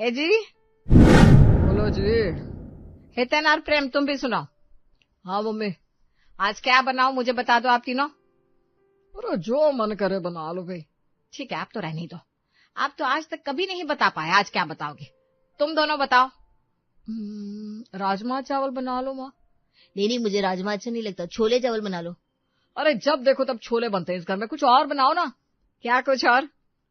ए जी। बोलो जी। हितेन और प्रेम, तुम भी सुनो। हाँ मम्मी। आज क्या बनाओ मुझे बता दो आप तीनों। अरे जो मन करे बना लो भाई। ठीक है, आप तो रहने ही दो। आप तो आज तक कभी नहीं बता पाए, आज क्या बताओगे? तुम दोनों बताओ। राजमा चावल बना लो माँ। नहीं, मुझे राजमा अच्छा नहीं लगता, छोले चावल बना लो। अरे जब देखो तब छोले बनते हैं इस घर में, कुछ और बनाओ ना। क्या कुछ और?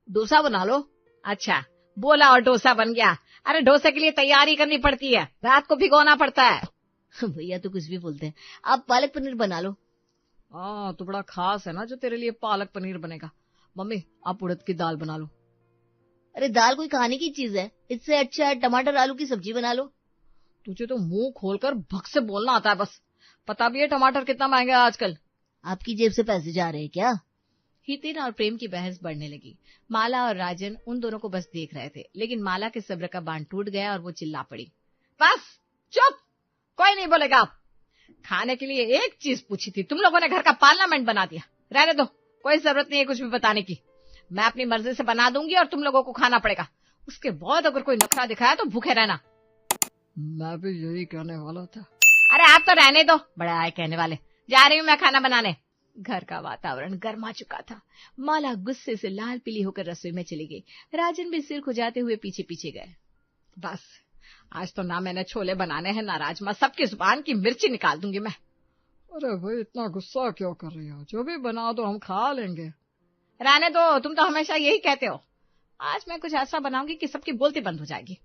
डोसा बना लो। अच्छा, बोला और डोसा बन गया। अरे डोसे के लिए तैयारी करनी पड़ती है, रात को भिगोना पड़ता है। भैया तो कुछ भी बोलते हैं। आप पालक पनीर बना लो। हाँ तू बड़ा खास है ना जो तेरे लिए पालक पनीर बनेगा। मम्मी आप उड़द की दाल बना लो। अरे दाल कोई खाने की चीज है? इससे अच्छा टमाटर आलू की सब्जी बना लो। तुझे तो मुंह खोलकर भग से बोलना आता है बस। पता भी है टमाटर कितना महंगा है आजकल। आपकी जेब से पैसे जा रहे हैं क्या? हितेन और प्रेम की बहस बढ़ने लगी। माला और राजन उन दोनों को बस देख रहे थे, लेकिन माला के सब्र का बांध टूट गया और वो चिल्ला पड़ी। बस चुप, कोई नहीं बोलेगा। खाने के लिए एक चीज पूछी थी, तुम लोगों ने घर का पार्लियामेंट बना दिया। रहने दो, कोई जरूरत नहीं है कुछ भी बताने की। मैं अपनी मर्जी से बना दूंगी और तुम लोगों को खाना पड़ेगा। उसके बाद अगर कोई नखरा दिखाया तो भूखे रहना। मैं भी यही कहने वाला था। अरे आप तो रहने दो, बड़ा आए कहने वाले। जा रही हूँ मैं खाना बनाने। घर का वातावरण गर्मा चुका था। माला गुस्से से लाल पीली होकर रसोई में चली गई। राजन भी सिर खुजाते हुए पीछे पीछे गए। बस आज तो ना मैंने छोले बनाने हैं ना राजमा, सबकी जुबान की मिर्ची निकाल दूंगी मैं। अरे भाई इतना गुस्सा क्यों कर रही हो, जो भी बना दो हम खा लेंगे। रहने दो, तुम तो हमेशा यही कहते हो। आज मैं कुछ ऐसा बनाऊंगी कि सबकी बोलती बंद हो जाएगी।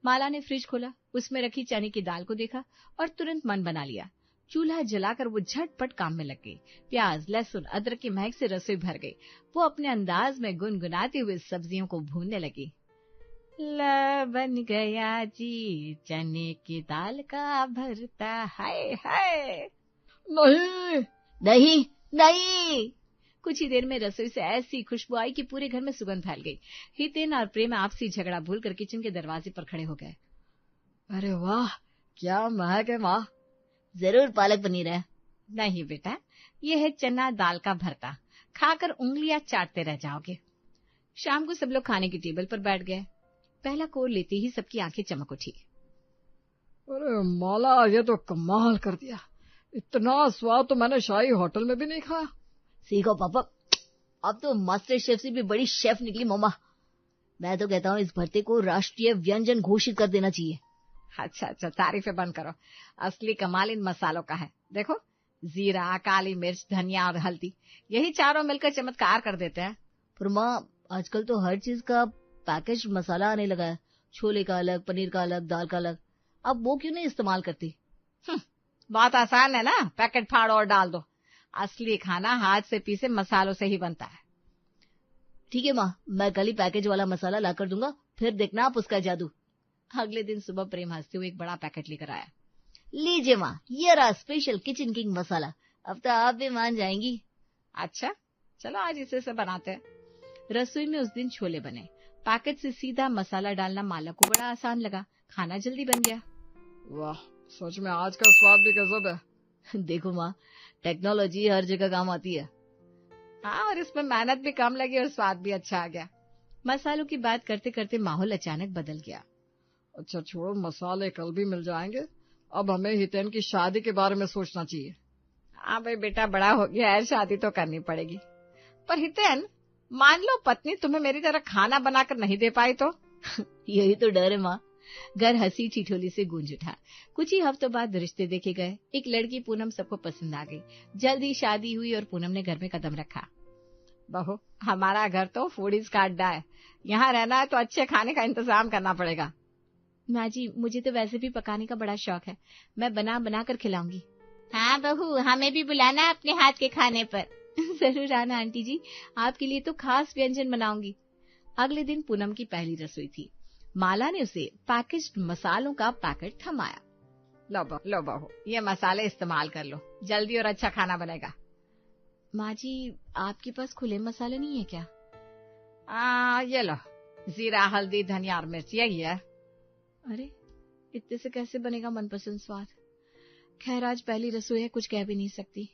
माला ने फ्रिज खोला, उसमें रखी चने की दाल को देखा और तुरंत मन बना लिया। चूल्हा जलाकर वो झटपट काम में लग गई। प्याज लहसुन अदरक की महक से रसोई भर गई। वो अपने अंदाज में गुनगुनाती हुई सब्जियों को भूनने लगी। ला बन गया जी चने की दाल का भरता, हाय हाय। नहीं नहीं नहीं। कुछ ही देर में रसोई से ऐसी खुशबू आई कि पूरे घर में सुगंध फैल गई। हितेन और प्रेम आपसी झगड़ा भूलकर किचन के दरवाजे पर खड़े हो गए। अरे वाह क्या महक है माँ। जरूर पालक पनीर है। नहीं बेटा, ये है चना दाल का भरता, खाकर उंगलियां चाटते रह जाओगे। शाम को सब लोग खाने की टेबल पर बैठ गए। पहला कोर लेते ही सबकी आंखें चमक उठी। अरे माला ये तो कमाल कर दिया। इतना स्वाद तो मैंने शाही होटल में भी नहीं खाया। सीखो पापा, अब तो मास्टर शेफ से भी बड़ी शेफ निकली मम्मा। मैं तो कहता हूँ इस भरते को राष्ट्रीय व्यंजन घोषित कर देना चाहिए। अच्छा, तारीफें बंद करो। असली कमाल इन मसालों का है। देखो, जीरा, काली मिर्च, धनिया और हल्दी, यही चारों मिलकर चमत्कार कर देते हैं। पर माँ आजकल तो हर चीज का पैकेज मसाला आने लगा है। छोले का अलग, पनीर का अलग, दाल का अलग। अब वो क्यों नहीं इस्तेमाल करती? बहुत आसान है ना, पैकेट फाड़ो और डाल दो। असली खाना हाथ से पीसे मसालों से ही बनता है। ठीक है माँ, मैं कल ही पैकेज वाला मसाला ला कर दूंगा, फिर देखना आप उसका जादू। अगले दिन सुबह प्रेम हंसते हुए एक बड़ा पैकेट लेकर आया। लीजिए माँ, ये रहा स्पेशल किचन किंग मसाला। अब तो आप भी मान जाएंगी। अच्छा, चलो आज इसे से बनाते हैं। रसोई में उस दिन छोले बने। पैकेट से सीधा मसाला डालना माला को बड़ा आसान लगा। खाना जल्दी बन गया। वाह सच में आज का स्वाद भी गजब है। देखो माँ, टेक्नोलॉजी हर जगह काम आती है। हाँ, और इसमें मेहनत भी कम लगी और स्वाद भी अच्छा आ गया। मसालों की बात करते करते माहौल अचानक बदल गया। अच्छा छोड़ो, मसाले कल भी मिल जाएंगे। अब हमें हितेन की शादी के बारे में सोचना चाहिए। हाँ भाई बेटा, बड़ा हो गया है, शादी तो करनी पड़ेगी। पर हितेन, मान लो पत्नी तुम्हें मेरी तरह खाना बनाकर नहीं दे पाई तो? यही तो डर है माँ। घर हंसी ठिठोली से गूंज उठा। कुछ ही हफ्तों बाद रिश्ते देखे गए। एक लड़की पूनम सबको पसंद आ गई। जल्दी शादी हुई और पूनम ने घर में कदम रखा। बहू, हमारा घर तो फूडीज का अड्डा है। यहाँ रहना है तो अच्छे खाने का इंतजाम करना पड़ेगा। माँ जी, मुझे तो वैसे भी पकाने का बड़ा शौक है, मैं बना बना कर खिलाऊंगी। हाँ बहू, हमें भी बुलाना अपने हाथ के खाने पर। जरूर आना आंटी जी, आपके लिए तो खास व्यंजन बनाऊंगी। अगले दिन पूनम की पहली रसोई थी। माला ने उसे पैकेज्ड मसालों का पैकेट थमाया। लो बहू, ये मसाले इस्तेमाल कर लो, जल्दी और अच्छा खाना बनेगा। माँ जी, आपके पास खुले मसाले नहीं है क्या? ये लो, जीरा, हल्दी, धनिया और मिर्च यही है। अरे, इतने से कैसे बनेगा मनपसंद स्वाद? खैर आज पहली रसोई है, कुछ कह भी नहीं सकती।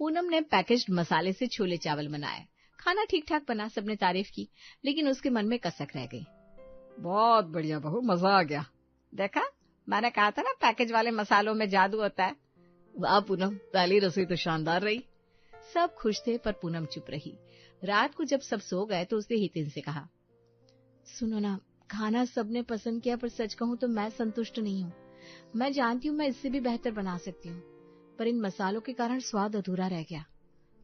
पूनम ने पैकेज्ड मसाले से छोले चावल बनाए। खाना ठीक ठाक बना, सबने तारीफ की, लेकिन उसके मन में कसक रह गई। बहुत बढ़िया बहू, मजा आ गया। देखा, मैंने कहा था ना पैकेज वाले मसालों में जादू होता है। वाह पूनम, पहली रसोई तो शानदार रही। सब खुश थे पर पूनम चुप रही। रात को जब सब सो गए तो उसने हितिन से कहा, सुनो ना, खाना सबने पसंद किया पर सच कहूं तो मैं संतुष्ट नहीं हूँ। मैं जानती हूँ मैं इससे भी बेहतर बना सकती हूँ, पर इन मसालों के कारण स्वाद अधूरा रह गया।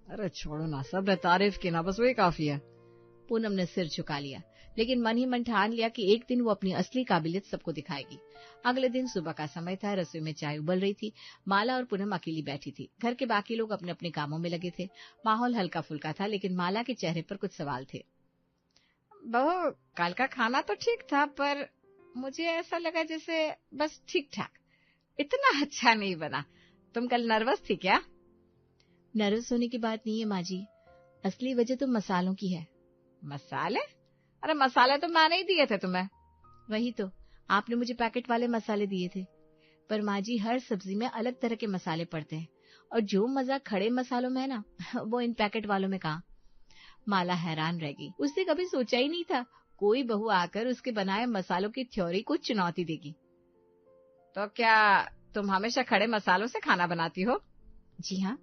अरे छोड़ो ना, सबने तारीफ की ना, बस वही काफी है। पूनम ने सिर झुका लिया, लेकिन मन ही मन ठान लिया कि एक दिन वो अपनी असली काबिलियत सबको दिखाएगी। अगले दिन सुबह का समय था, रसोई में चाय उबल रही थी। माला और पूनम अकेली बैठी थी। घर के बाकी लोग अपने अपने कामों में लगे थे। माहौल हल्का फुल्का था, लेकिन माला के चेहरे पर कुछ सवाल थे। बहू, कल का खाना तो ठीक था, पर मुझे ऐसा लगा जैसे बस ठीक ठाक, इतना अच्छा नहीं बना। तुम कल नर्वस थी क्या? नर्वस होने की बात नहीं है माँ जी, असली वजह तो मसालों की है। मसाले? अरे मसाले तो मैंने ही दिए थे तुम्हें। वही तो, आपने मुझे पैकेट वाले मसाले दिए थे। पर माँ जी, हर सब्जी में अलग तरह के मसाले पड़ते हैं, और जो मजा खड़े मसालों में है ना, वो इन पैकेट वालों में कहाँ। माला हैरान रह गई। उसने कभी सोचा ही नहीं था कोई बहू आकर उसके बनाए मसालों की थ्योरी को चुनौती देगी। तो क्या तुम हमेशा खड़े मसालों से खाना बनाती हो? जी हाँ,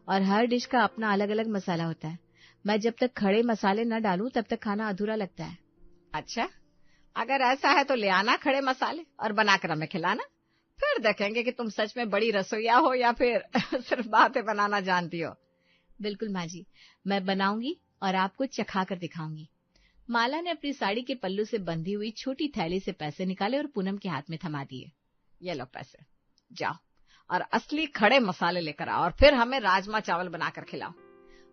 और हर डिश का अपना अलग अलग मसाला होता है। मैं जब तक खड़े मसाले न डालूं तब तक खाना अधूरा लगता है। अच्छा, अगर ऐसा है तो ले आना खड़े मसाले और बनाकर हमें खिलाना, फिर देखेंगे कि तुम सच में बड़ी रसोइया हो या फिर सिर्फ बातें बनाना जानती हो। बिल्कुल माँ जी, मैं बनाऊंगी और आपको चखा कर दिखाऊंगी। माला ने अपनी साड़ी के पल्लू से बंधी हुई छोटी थैली से पैसे निकाले और पूनम के हाथ में थमा दिए। ये लो पैसे, जाओ और असली खड़े मसाले लेकर आओ और फिर हमें राजमा चावल बनाकर खिलाओ।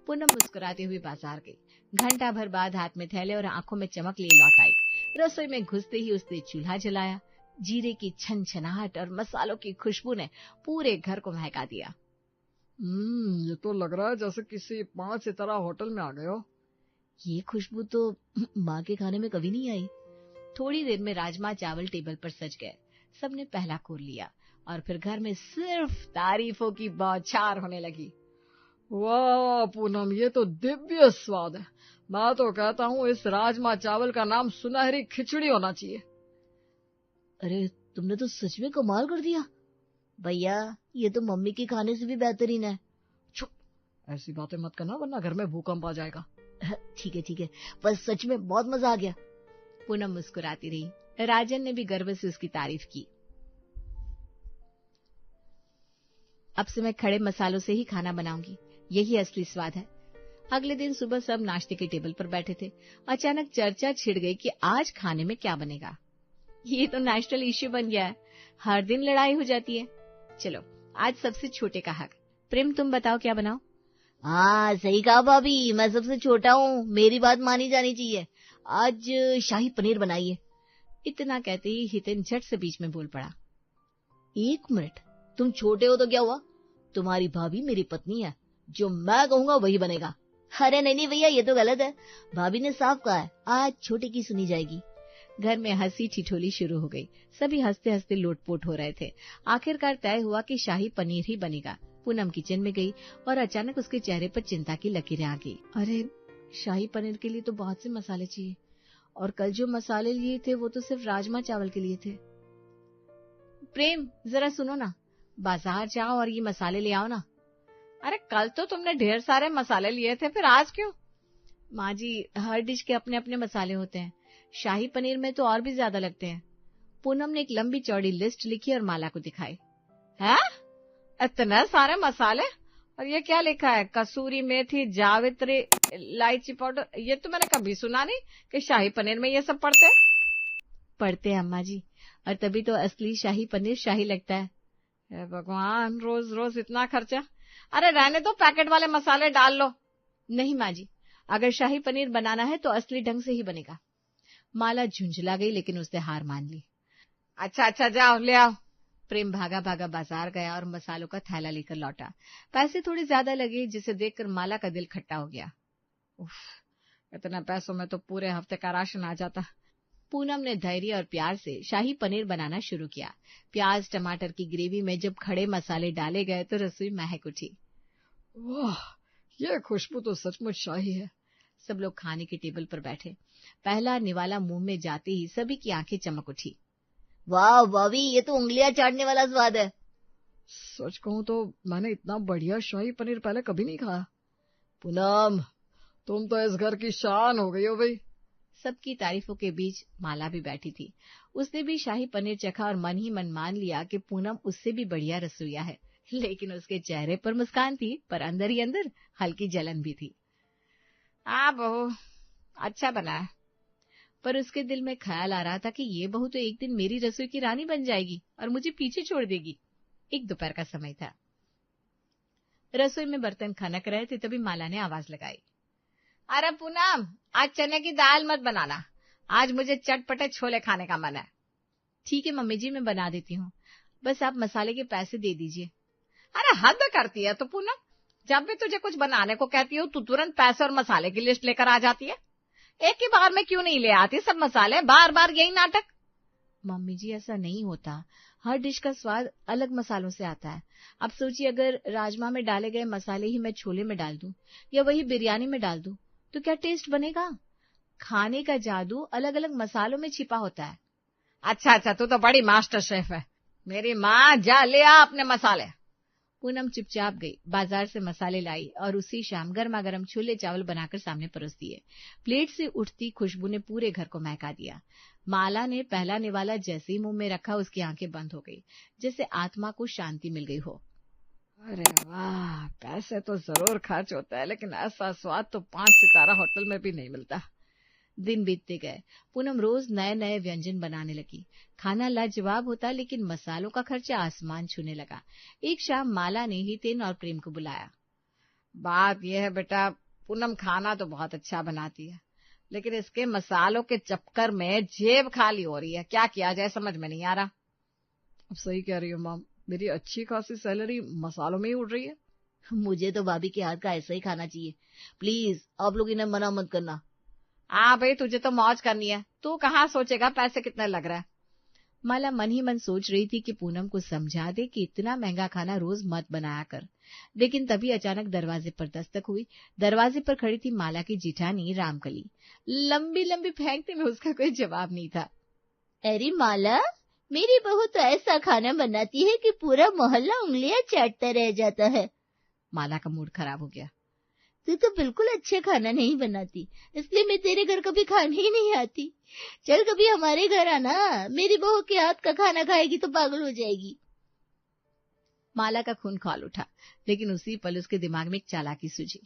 पूनम मुस्कुराते हुए बाजार गई। घंटा भर बाद हाथ में थैले और आंखों में चमक लिए लौट आई। रसोई में घुसते ही उसने चूल्हा जलाया। जीरे की छनछनाहट और मसालों की खुशबू ने पूरे घर को महका दिया। ये तो लग रहा है जैसे किसी 5 सितारा होटल में आ गए हो। ये खुशबू तो माँ के खाने में कभी नहीं आई। थोड़ी देर में राजमा चावल टेबल पर सज गए। सबने पहला कोर लिया और फिर घर में सिर्फ तारीफों की बौछार होने लगी। वाह पूनम, ये तो दिव्य स्वाद है। मैं तो कहता हूँ इस राजमा चावल का नाम सुनहरी खिचड़ी होना चाहिए। अरे तुमने तो सच में कमाल कर दिया भैया, ये तो मम्मी के खाने से भी बेहतरीन है। चुप, ऐसी बातें मत करना वरना घर में भूकंप आ जाएगा। ठीक है, पर सच में बहुत मजा आ गया। पूनम मुस्कुराती रही। राजन ने भी गर्व से उसकी तारीफ की। अब से मैं खड़े मसालों से ही खाना बनाऊंगी, यही असली स्वाद है। अगले दिन सुबह सब नाश्ते के टेबल पर बैठे थे। अचानक चर्चा छिड़ गई कि आज खाने में क्या बनेगा। ये तो नेशनल इश्यू बन गया है, हर दिन लड़ाई हो जाती है। चलो आज सबसे छोटे का हक। प्रेम, तुम बताओ क्या बनाओ। हाँ सही कहा भाभी, मैं सबसे छोटा हूँ, मेरी बात मानी जानी चाहिए। आज शाही पनीर बनाइए। इतना कहते ही हितेन झट से बीच में बोल पड़ा। 1 मिनट, तुम छोटे हो तो क्या हुआ, तुम्हारी भाभी मेरी पत्नी है, जो मैं कहूंगा वही बनेगा। अरे नहीं भैया, ये तो गलत है, भाभी ने साफ कहा है आज छोटे की सुनी जाएगी। घर में हंसी ठिठोली शुरू हो गई। सभी हंसते हंसते लोटपोट हो रहे थे। आखिरकार तय हुआ कि शाही पनीर ही बनेगा। पूनम किचन में गई और अचानक उसके चेहरे पर चिंता की लकीरें आ गई। अरे शाही पनीर के लिए तो बहुत से मसाले चाहिए, और कल जो मसाले लिए थे वो तो सिर्फ राजमा चावल के लिए थे। प्रेम जरा सुनो ना, बाजार जाओ और ये मसाले ले आओ ना। अरे कल तो तुमने ढेर सारे मसाले लिए थे, फिर आज क्यों? माँ जी, हर डिश के अपने अपने मसाले होते हैं, शाही पनीर में तो और भी ज्यादा लगते हैं। पूनम ने एक लंबी चौड़ी लिस्ट लिखी और माला को दिखाई। है? इतने सारे मसाले? और ये क्या लिखा है? कसूरी मेथी, जावित्री, इलायची पाउडर। ये तो मैंने कभी सुना नहीं कि शाही पनीर में ये सब पड़ते हैं अम्मा जी, और तभी तो असली शाही पनीर शाही लगता है। भगवान, रोज रोज इतना खर्चा। अरे रहने दो, पैकेट वाले मसाले डाल लो। नहीं माँ जी, अगर शाही पनीर बनाना है तो असली ढंग से ही बनेगा। माला झुंझला गई, लेकिन उसने हार मान ली। अच्छा जाओ ले आओ। प्रेम भागा भागा बाजार गया और मसालों का थैला लेकर लौटा। पैसे थोड़े ज्यादा लगे, जिसे देखकर माला का दिल खट्टा हो गया। उफ, इतने पैसों में तो पूरे हफ्ते का राशन आ जाता। पूनम ने धैर्य और प्यार से शाही पनीर बनाना शुरू किया। प्याज टमाटर की ग्रेवी में जब खड़े मसाले डाले गए तो रसोई महक उठी। वाह, ये खुशबू तो सचमुच शाही है। सब लोग खाने के टेबल पर बैठे। पहला निवाला मुंह में जाते ही सभी की आंखें चमक उठी। वाह भाभी, ये तो उंगलियां चाटने वाला स्वाद है। सच कहूं तो मैंने इतना बढ़िया शाही पनीर पहले कभी नहीं खाया। पूनम, तुम तो इस घर की शान हो गई हो भाई। सबकी तारीफों के बीच माला भी बैठी थी। उसने भी शाही पनीर चखा और मन ही मन मान लिया कि पूनम उससे भी बढ़िया रसोइया है। लेकिन उसके चेहरे पर मुस्कान थी, पर अंदर ही अंदर हल्की जलन भी थी। बहू, अच्छा बना है। पर उसके दिल में ख्याल आ रहा था कि ये बहू तो एक दिन मेरी रसोई की रानी बन जाएगी और मुझे पीछे छोड़ देगी। एक दोपहर का समय था। रसोई में बर्तन खनक रहे थे, तभी माला ने आवाज लगाई। अरे पूनम, आज चने की दाल मत बनाना, आज मुझे चटपटे छोले खाने का मन है। ठीक है मम्मी जी, मैं बना देती हूँ, बस आप मसाले के पैसे दे दीजिए। अरे हद करती है तो पूनम, जब भी तुझे कुछ बनाने को कहती हो तू तुरंत पैसे और मसाले की लिस्ट लेकर आ जाती है। एक ही बार में क्यों नहीं ले आती सब मसाले, बार बार यही नाटक। मम्मी जी ऐसा नहीं होता, हर डिश का स्वाद अलग मसालों से आता है। अब सोचिए, अगर राजमा में डाले गए मसाले ही मैं छोले में डाल दूं या वही बिरयानी में डाल दूं तो क्या टेस्ट बनेगा? खाने का जादू अलग अलग मसालों में छिपा होता है। अच्छा, तू तो बड़ी मास्टर शेफ है। मेरी माँ, जा ले आ अपने मसाले। पूनम चुपचाप गई, बाजार से मसाले लाई और उसी शाम गर्मा गर्म छोले चावल बनाकर सामने परोस दिए। प्लेट से उठती खुशबू ने पूरे घर को महका दिया। माला ने पहला निवाला जैसे ही मुंह में रखा, उसकी आंखें बंद हो गई, जैसे आत्मा को शांति मिल गई हो। अरे वाह, पैसे तो जरूर खर्च होता है, लेकिन ऐसा स्वाद तो 5 सितारा होटल में भी नहीं मिलता। दिन बीतते गए। पूनम रोज नए नए व्यंजन बनाने लगी। खाना लाजवाब होता, लेकिन मसालों का खर्चा आसमान छूने लगा। एक शाम माला ने हितेन और प्रेम को बुलाया। बात यह है बेटा, पूनम खाना तो बहुत अच्छा बनाती है, लेकिन इसके मसालों के चक्कर में जेब खाली हो रही है। क्या किया जाए समझ में नहीं आ रहा। अब सही कह रही हो माम, मेरी अच्छी खासी सैलरी मसालों में ही उड़ रही है। मुझे तो भाभी के हाथ का ऐसा ही खाना चाहिए। प्लीज आप लोग इन्हें मना मत करना। भाई, तुझे तो मौज करनी है, तू कहाँ सोचेगा पैसे कितने लग रहा है। माला मन ही मन सोच रही थी कि पूनम को समझा दे कि इतना महंगा खाना रोज मत बनाया कर, लेकिन तभी अचानक दरवाजे पर दस्तक हुई। दरवाजे पर खड़ी थी माला की जिठानी रामकली। लंबी लंबी फेंकते में उसका कोई जवाब नहीं था। अरे माला, मेरी बहू तो ऐसा खाना बनाती है कि पूरा मोहल्ला उंगलियां चाटता रह जाता है। माला का मूड खराब हो गया। तू तो बिल्कुल अच्छा खाना नहीं बनाती, इसलिए मैं तेरे घर कभी खाने ही नहीं आती। चल कभी हमारे घर आना, मेरी बहू के हाथ का खाना खाएगी तो पागल हो जाएगी। माला का खून खौल उठा, लेकिन उसी पल उसके दिमाग में एक चालाकी सूझी।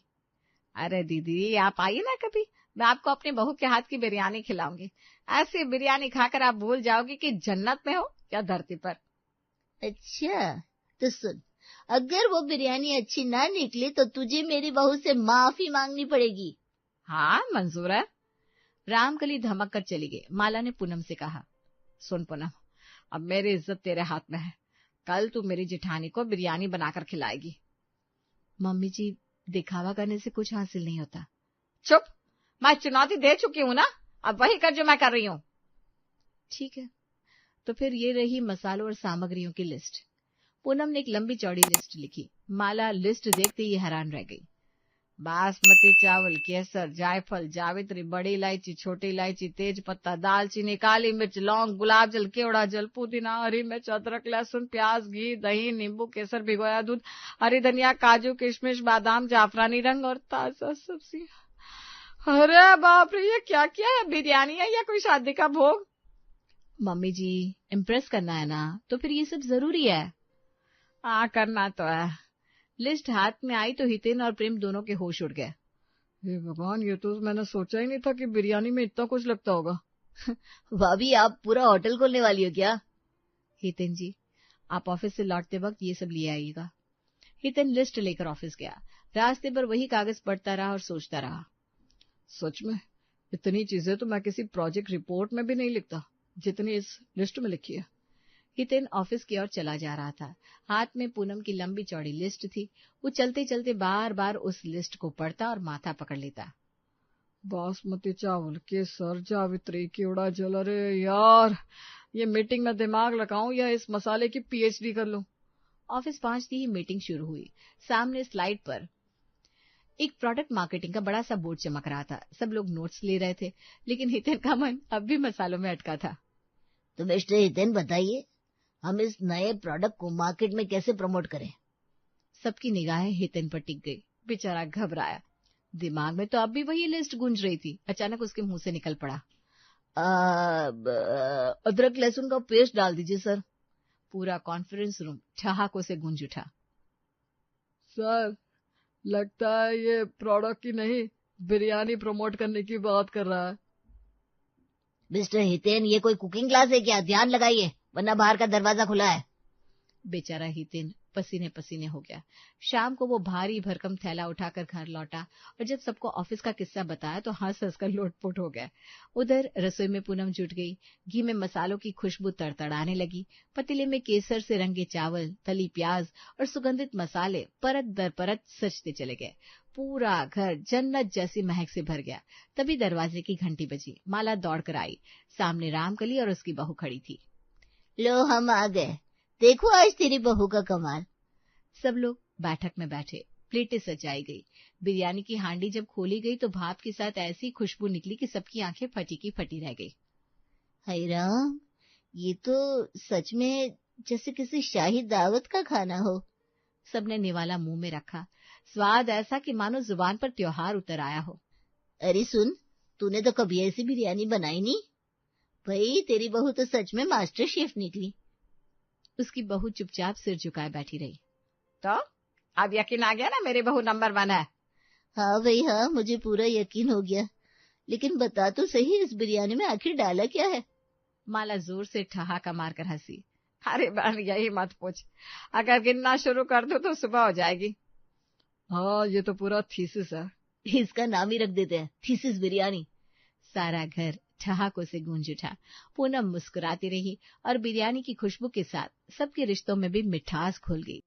अरे दीदी, आप आइए ना कभी, मैं आपको अपनी बहू के हाथ की बिरयानी खिलाऊंगी। ऐसी बिरयानी खाकर आप भूल जाओगी कि जन्नत में हो या धरती पर। अच्छा तो सुन, अगर वो बिरयानी अच्छी ना निकली तो तुझे मेरी बहू से माफी मांगनी पड़ेगी। हाँ, मंजूर है। रामकली धमक कर चली गई। माला ने पूनम से कहा, सुन पूनम, अब मेरी इज्जत तेरे हाथ में है। कल तू मेरी जिठानी को बिरयानी बनाकर खिलाएगी। मम्मी जी, दिखावा करने से कुछ हासिल नहीं होता। चुप, मैं चुनौती दे चुकी हूँ ना, अब वही कर जो मैं कर रही हूँ। ठीक है, तो फिर ये रही मसालों और सामग्रियों की लिस्ट। पूनम ने एक लंबी चौड़ी लिस्ट लिखी। माला लिस्ट देखते ही हैरान रह गई। बासमती चावल, केसर, जायफल, जावित्री, बड़ी इलायची, छोटी इलायची, तेज पत्ता, दालचीनी, काली मिर्च, लौंग, गुलाब जल, केवड़ा जल, पुदीना, हरी मिर्च, अदरक, लहसुन, प्याज, घी, दही, नींबू, केसर, भिगोया दूध, हरी धनिया, काजू, किशमिश, बादाम, जाफरानी रंग और ताजा सब्जियां। अरे बाप रे, ये क्या क्या है? बिरयानी है या कोई शादी का भोग? मम्मी जी, इम्प्रेस करना है ना, तो फिर ये सब जरूरी है। करना तो है। लिस्ट हाथ में आई तो हितेन और प्रेम दोनों के होश उड़ गए। हे भगवान, ये तो मैंने सोचा ही नहीं था कि बिरयानी में इतना कुछ लगता होगा। भाभी, आप पूरा होटल खोलने वाली हो क्या? हितेन जी, आप ऑफिस से लौटते वक्त ये सब लिए आइएगा। हितेन लिस्ट लेकर ऑफिस गया। रास्ते पर वही कागज पढ़ता रहा और सोचता रहा। सच में इतनी चीजें तो मैं किसी प्रोजेक्ट रिपोर्ट में भी नहीं लिखता जितनी इस लिस्ट में लिखी है। हितेन ऑफिस की ओर चला जा रहा था। हाथ में पूनम की लंबी चौड़ी लिस्ट थी। वो चलते चलते बार बार उस लिस्ट को पढ़ता और माथा पकड़ लेता। बासमती चावल, केसर, जावित्री, केवड़ा जल, अरे यार, ये मीटिंग में दिमाग लगाऊं या इस मसाले की पीएचडी कर लूं। ऑफिस पहुंचती ही मीटिंग शुरू हुई। सामने स्लाइड पर एक प्रोडक्ट मार्केटिंग का बड़ा सा बोर्ड चमक रहा था। सब लोग नोट्स ले रहे थे, लेकिन हितेन का मन अब भी मसालों में अटका था। तो मिस्टर हितेन बताइए, हम इस नए प्रोडक्ट को मार्केट में कैसे प्रमोट करें? सबकी निगाहें हितेन पर टिक गई। बेचारा घबराया। दिमाग में तो अब भी वही लिस्ट गूंज रही थी। अचानक उसके मुंह से निकल पड़ा, अदरक लहसुन का पेस्ट डाल दीजिए सर। पूरा कॉन्फ्रेंस रूम ठहाकों से गूंज उठा। सर, लगता है ये प्रोडक्ट की नहीं, बिरयानी प्रमोट करने की बात कर रहा है। मिस्टर हितेन, ये कोई कुकिंग क्लास है क्या? ध्यान लगाइए, वरना बाहर का दरवाजा खुला है। बेचारा हितेन पसीने पसीने हो गया। शाम को वो भारी भरकम थैला उठाकर घर लौटा और जब सबको ऑफिस का किस्सा बताया तो हंस हंसकर लोटपोट हो गया। उधर रसोई में पूनम जुट गई। घी में मसालों की खुशबू तड़तड़ाने लगी। पतीले में केसर से रंगे चावल, तली प्याज और सुगंधित मसाले परत दर परत सजते चले गए। पूरा घर जन्नत जैसी महक से भर गया। तभी दरवाजे की घंटी बजी। माला दौड़ कर आई। सामने रामकली और उसकी बहू खड़ी थी। लो, हम आ गए। देखो आज तेरी बहू का कमाल। सब लोग बैठक में बैठे। प्लेटें सजाई गई। बिरयानी की हांडी जब खोली गई तो भाप के साथ ऐसी खुशबू निकली कि सबकी आंखें फटी की फटी रह गई। हाय राम, ये तो सच में जैसे किसी शाही दावत का खाना हो। सबने निवाला मुंह में रखा। स्वाद ऐसा कि मानो जुबान पर त्योहार उतर आया हो। अरे सुन, तूने तो कभी ऐसी बिरयानी बनाई नहीं। भाई, तेरी बहू तो सच में मास्टर शेफ निकली। उसकी बहू चुपचाप सिर झुकाए बैठी रही। तो अब यकीन आ गया ना, मेरी बहू नंबर 1 है। हाँ भाई हाँ, मुझे पूरा यकीन हो गया। लेकिन बता तो सही, इस बिरयानी में आखिर डाला क्या है? माला जोर से ठहाका मारकर हंसी। अरे बहन, यही मत पूछ। अगर गिनना शुरू कर दूं तो सुबह हो जाएगी। हाँ, ये तो पूरा थीसिस है। इसका नाम ही रख देते हैं, थीसिस बिरयानी। सारा घर ठहाकों से गूंज उठा। पूनम मुस्कुराती रही और बिरयानी की खुशबू के साथ सबके रिश्तों में भी मिठास घुल गई।